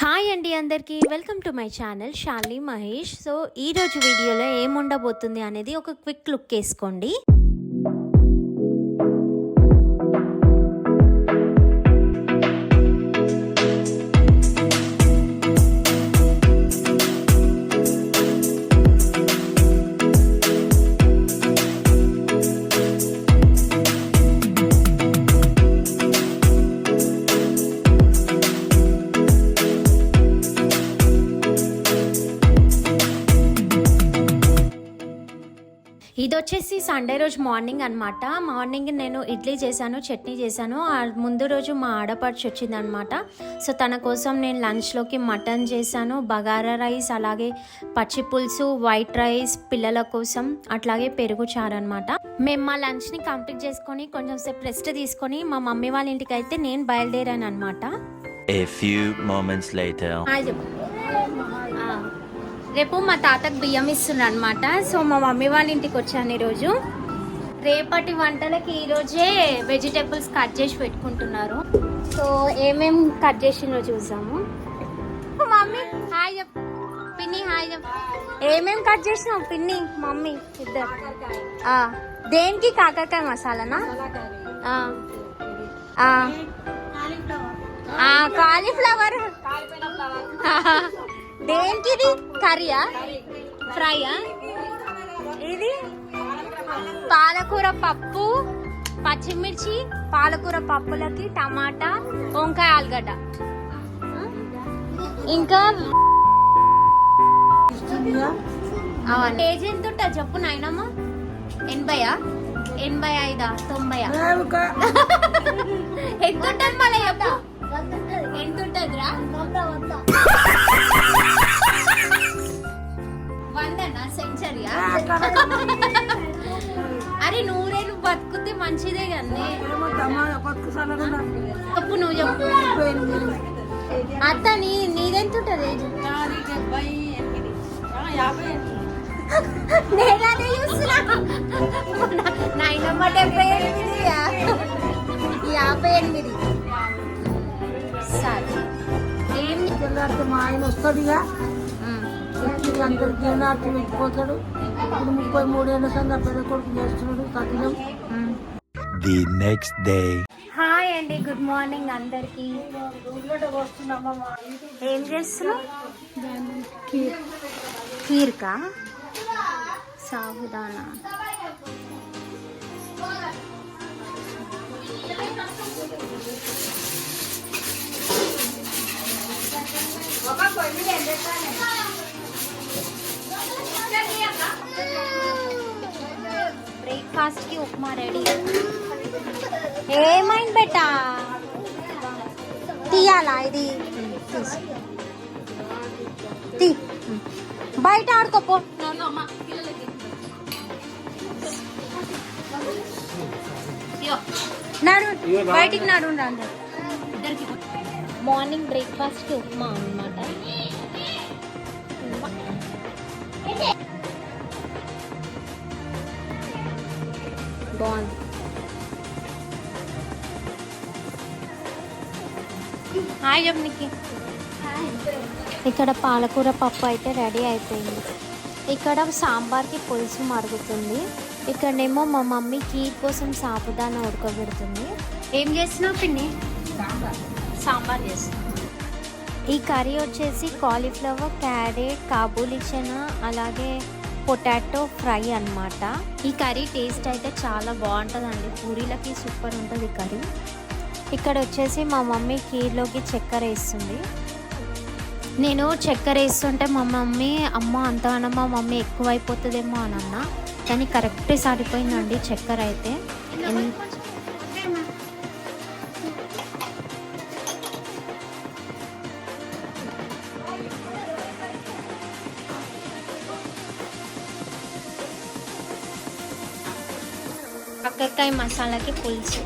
Hi అండి అందరికీ welcome to my channel Shalini Mahesh. So ఈరోజు వీడియోలో ఏముండబోతుంది అనేది ఒక క్విక్ లుక్ వేసుకోండి. ఇది వచ్చేసి సండే రోజు మార్నింగ్ అనమాట. మార్నింగ్ నేను ఇడ్లీ చేశాను, చట్నీ చేశాను. ముందు రోజు మా ఆడపడుచు వచ్చిందనమాట. సో తన కోసం నేను లంచ్లోకి మటన్ చేశాను, బగారా రైస్, అలాగే పచ్చి పులుసు, వైట్ రైస్ పిల్లల కోసం, అట్లాగే పెరుగు చారు అనమాట. మేము మా లంచ్ని కంప్లీట్ చేసుకొని కొంచెం సేపు రెస్ట్ తీసుకొని మా మమ్మీ వాళ్ళ ఇంటికి అయితే నేను బయలుదేరాను అనమాట. రేపు మా తాతకు బియ్యం ఇస్తున్నారు అనమాట. సో మా మమ్మీ వాళ్ళ ఇంటికి వచ్చాను ఈరోజు. రేపటి వంటలకి ఈరోజే వెజిటేబుల్స్ కట్ చేసి పెట్టుకుంటున్నారు. సో ఏమేమి కట్ చేసిందో చూసాము. మమ్మీ హాయ్ చెప్, పిన్ని హాయ్ చెప్. ఏమేమి కట్ చేసినావు పిన్ని మమ్మీ ఇద్దరు? దేనికి? కాకరకాయ మసాలానా? కాలీఫ్లవర్. దేనికి? ఇది కర్రీయా, ఫ్రైయా? ఇది పాలకూర పప్పు, పచ్చిమిర్చి, పాలకూర పప్పులకి టమాటా, వంకాయ, ఆలుగడ్డ. ఇంకా కేజీ ఎంత ఉంటుంది చెప్పు నాయనమ్మ? 80, 85, 90 ఎంత ఉంటుంది మళ్ళీ చెప్పు? ఎంత ఉంటుందిరా? 100 సెంచరీయా? అరే నూరేళ్ళు బతుకుతే మంచిదే కానీ చెప్పు, నువ్వు చెప్పు. అత్త నీదెంత ఉంటుంది? నేనదే చూస్తున్నా. 78. సరే ఏం మా ఆయన వస్తాడుగా, అందరికి ఏనాటి వెళ్ళిపోతాడు. ఇప్పుడు 33 ఏళ్ళ సంగా పెద్ద కొడుకు చేస్తున్నాడు కఠినం. The next day. హాయ్ అండి, గుడ్ మార్నింగ్ అందరికి. ఏం చేస్తున్నావు? కీర్కా సాబుదానా. బ్రేక్ఫాస్ట్ కి ఉప్మా రెడీ. ఏమైంది బెటా? తీయాలా ఇది? తీ, బయట ఆడుకోపో. నడు బయటికి నడు. మార్నింగ్ బ్రేక్ఫాస్ట్ కి ఉప్మా అన్నమాట. బాగుంది. హాయ్ చెప్పనికి. ఇక్కడ పాలకూర పప్పు అయితే రెడీ అయిపోయింది. ఇక్కడ సాంబార్కి పులుసు మరుగుతుంది. ఇక్కడనేమో మా మమ్మీ కీర్ కోసం సాబుదానా ఉడకబెడుతుంది. ఏం చేస్తున్నావు పిన్ని? సాంబార్ చేస్తున్నావు. ఈ కర్రీ వచ్చేసి కాలీఫ్లవర్, క్యారెట్, కాబూలీ చనా, అలాగే పొటాటో ఫ్రై అన్నమాట. ఈ కర్రీ టేస్ట్ అయితే చాలా బాగుంటుందండి, పూరీలకి సూపర్ ఉంటుంది కర్రీ. ఇక్కడ వచ్చేసి మా మమ్మీ కీర్లోకి చక్కెర వేస్తుంది. నేను చక్కెర వేస్తుంటే మా మమ్మీ అమ్మ అంతగానో మా మమ్మీ ఎక్కువైపోతుందేమో అని అన్నా, కానీ కరెక్ట్ సరిపోయిందండి చక్కెర అయితే. కాకరకాయ మసాలాకి పులుసు.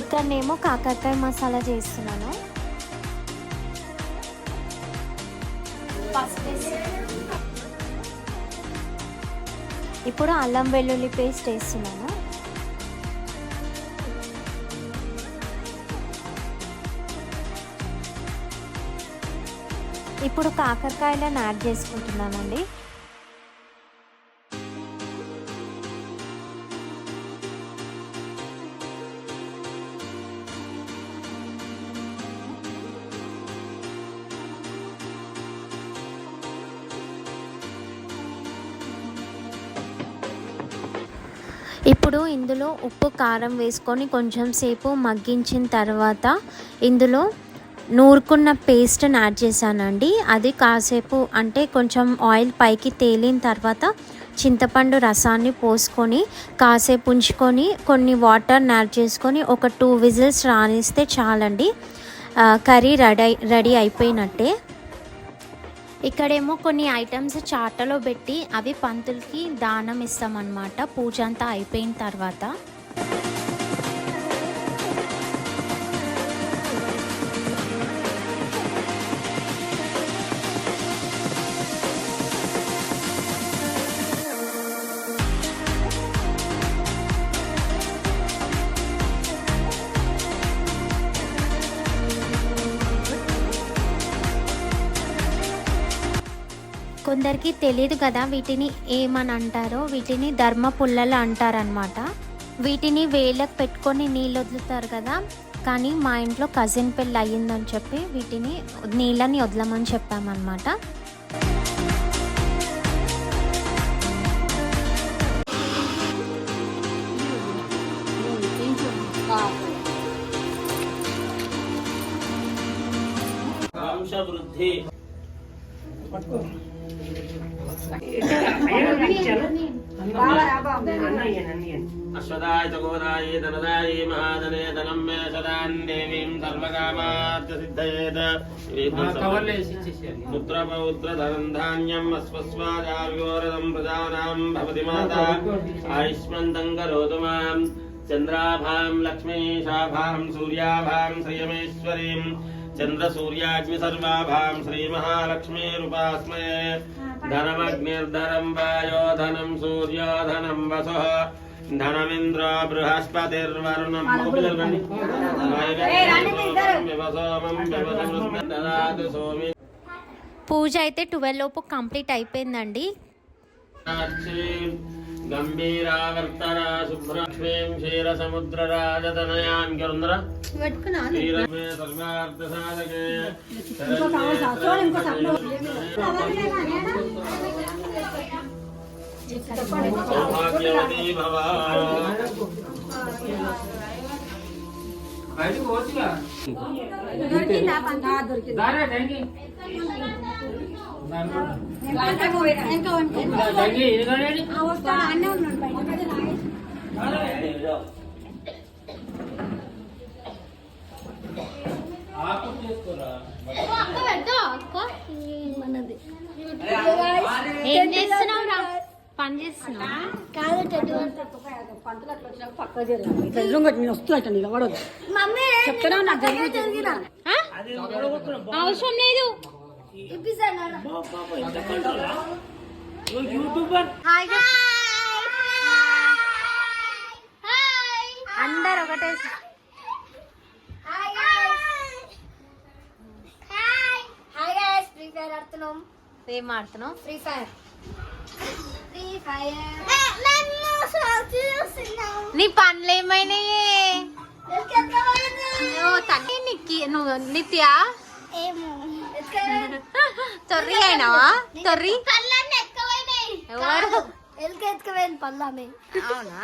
ఇక్కడనేమో కాకరకాయ మసాలా చేస్తున్నాను. ఇప్పుడు అల్లం వెల్లుల్లి పేస్ట్ వేస్తున్నాను. ఇప్పుడు కాకరకాయలను యాడ్ చేసుకుంటున్నానండి. ఇప్పుడు ఇందులో ఉప్పు కారం వేసుకొని కొంచెం సేపు మగ్గించిన తర్వాత ఇందులో నూరుకున్న పేస్ట్ని యాడ్ చేశానండి. అది కాసేపు అంటే కొంచెం ఆయిల్ పైకి తేలిన తర్వాత చింతపండు రసాన్ని పోసుకొని కాసేపు ఉంచుకొని కొన్ని వాటర్ని యాడ్ చేసుకొని ఒక 2 విజిల్స్ రానిస్తే చాలండి. కర్రీ రెడీ అయిపోయినట్టే. ఇక్కడేమో కొన్ని ఐటమ్స్ చాటలో పెట్టి అవి పంతులకి దానం ఇస్తామన్నమాట పూజ అంతా అయిపోయిన తర్వాత. కొందరికి తెలియదు కదా వీటిని ఏమని అంటారో. వీటిని ధర్మ పుల్లలు అంటారనమాట. వీటిని వేళ్ళకు పెట్టుకొని నీళ్ళు వదులుతారు కదా, కానీ మా ఇంట్లో కజిన్ పెళ్ళి అయ్యిందని చెప్పి వీటిని నీళ్ళని వదలమని చెప్పామన్నమాట. వంశవృద్ధి అశ్వదాయ చకోదాయ ధనదాయ మహాధనే ధనం మే సదాన్ దేవీం సర్వకామార్థ సిద్ధయేత పుత్ర పౌత్ర ధనం ధాన్యం అస్వస్వాజార్యోరదం ప్రజానాం భవతి మాతా ఆయుష్మంతం కరోతు మాం చంద్రాభాం లక్ష్మీశాభాం సూర్యాభాం శ్రియమేశ్వరీం చంద్ర సూర్యాగ్ని సర్వాభాం శ్రీ మహాలక్ష్మీరుపాస్మయే ధనమగ్నిర్ధనం వాయో ధనం సూర్యో ధనం వసుః ధనమింద్రో బృహస్పతిర్వరుణం పూజ అయితే 12 లోపు కంప్లీట్ అయిపోయిందండి. గంభీరావర్తన శుభ్రక్ష్మీం క్షీర సముద్ర రాజతనయాం కిరుంద్ర క్షీరమే సర్వార్థ సాధకే సౌభాగ్యవతీ భవ. ఏం చేస్తున్నావు రా? పని చేస్తున్నావా? అవసరం లేదు. అందరు ఒకటే ఏం ఆడుతున్నావు? ఫ్రీ ఫైర్ నీ పనులు ఏమైనాయి? నువ్వు నిత్య తొర్రి అయినావా? తొర్రి ఎవరు? అవునా?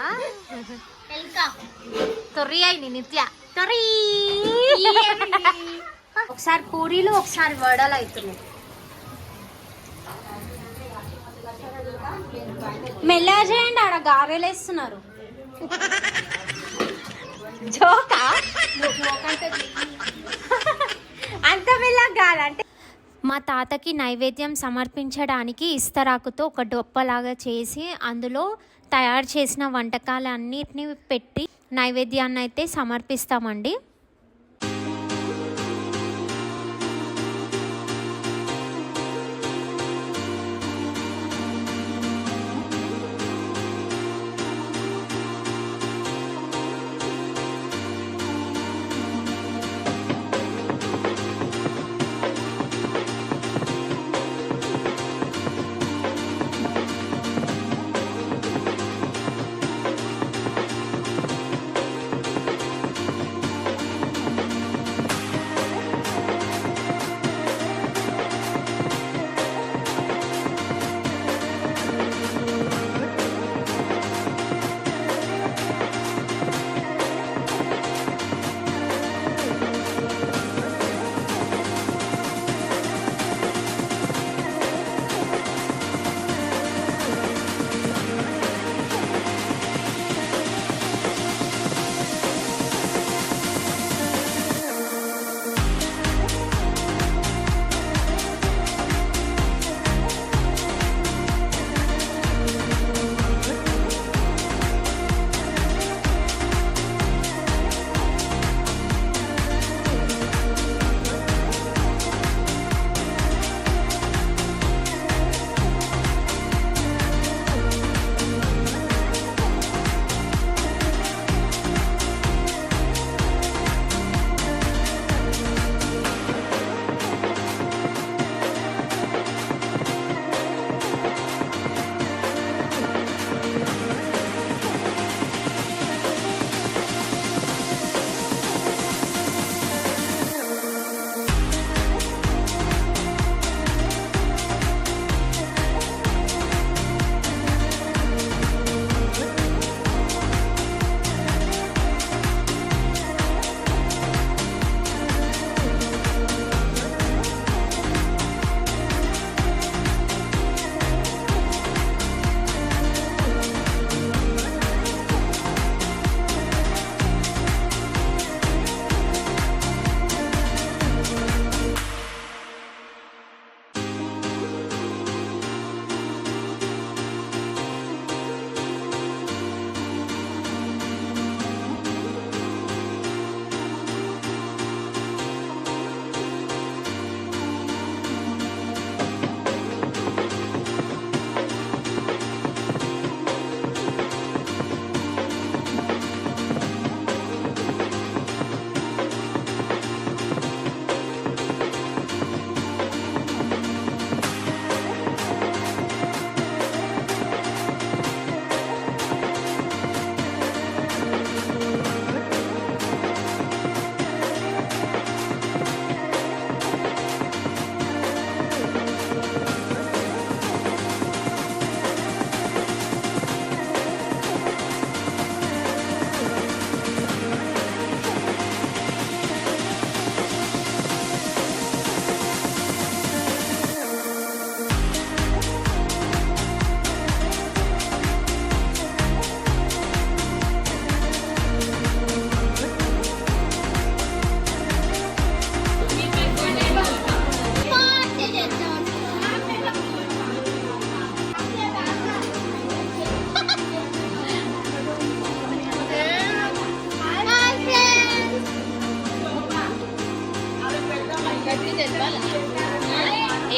తొర్రి అయింది నిత్య. తొర్రి ఒకసారి పూరీలు ఒకసారి వడలు అవుతున్నాయి. మెల్లగా చేయండి, ఆడ గారెలు వేస్తున్నారు. జోకా అంత మెల్లగా గాలంటే. మా తాతకి నైవేద్యం సమర్పించడానికి ఇస్తరాకుతో ఒక డొప్పలాగా చేసి అందులో తయారు చేసిన వంటకాలన్నిటిని పెట్టి నైవేద్యాన్ని అయితే సమర్పిస్తామండి.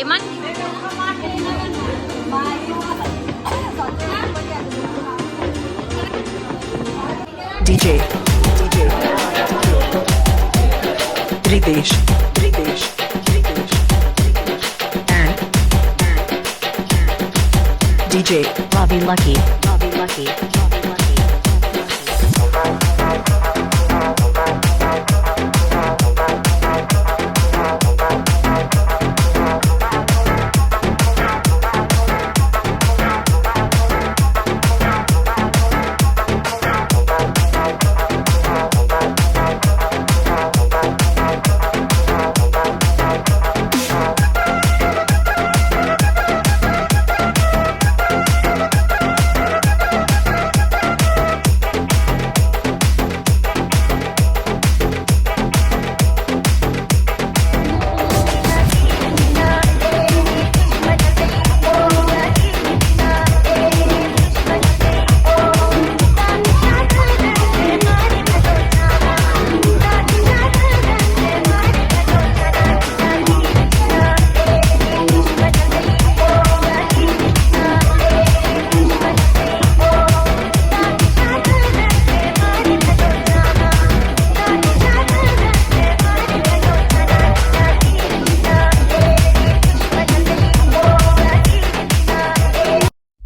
ఏమని DJ Ritesh and DJ Bobby Lucky.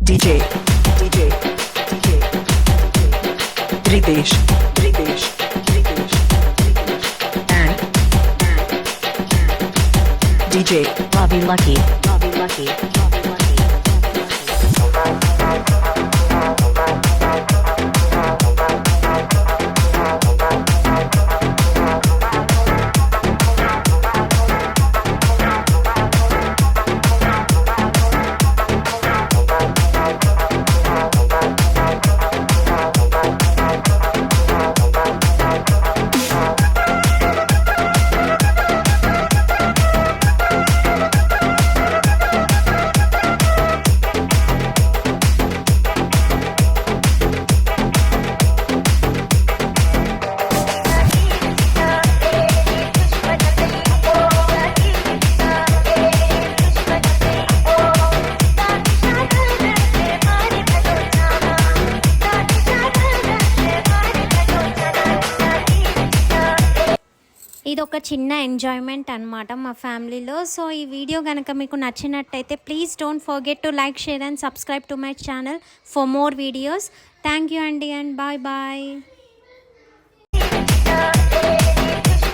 DJ Ritesh and DJ Bobby Lucky. ఇది ఒక చిన్న ఎంజాయ్మెంట్ అనమాట మా ఫ్యామిలీలో. సో ఈ వీడియో కనుక మీకు నచ్చినట్టయితే please don't forget to like, share and subscribe to my channel for more videos. Thank you అండి అండ్ బాయ్ బాయ్.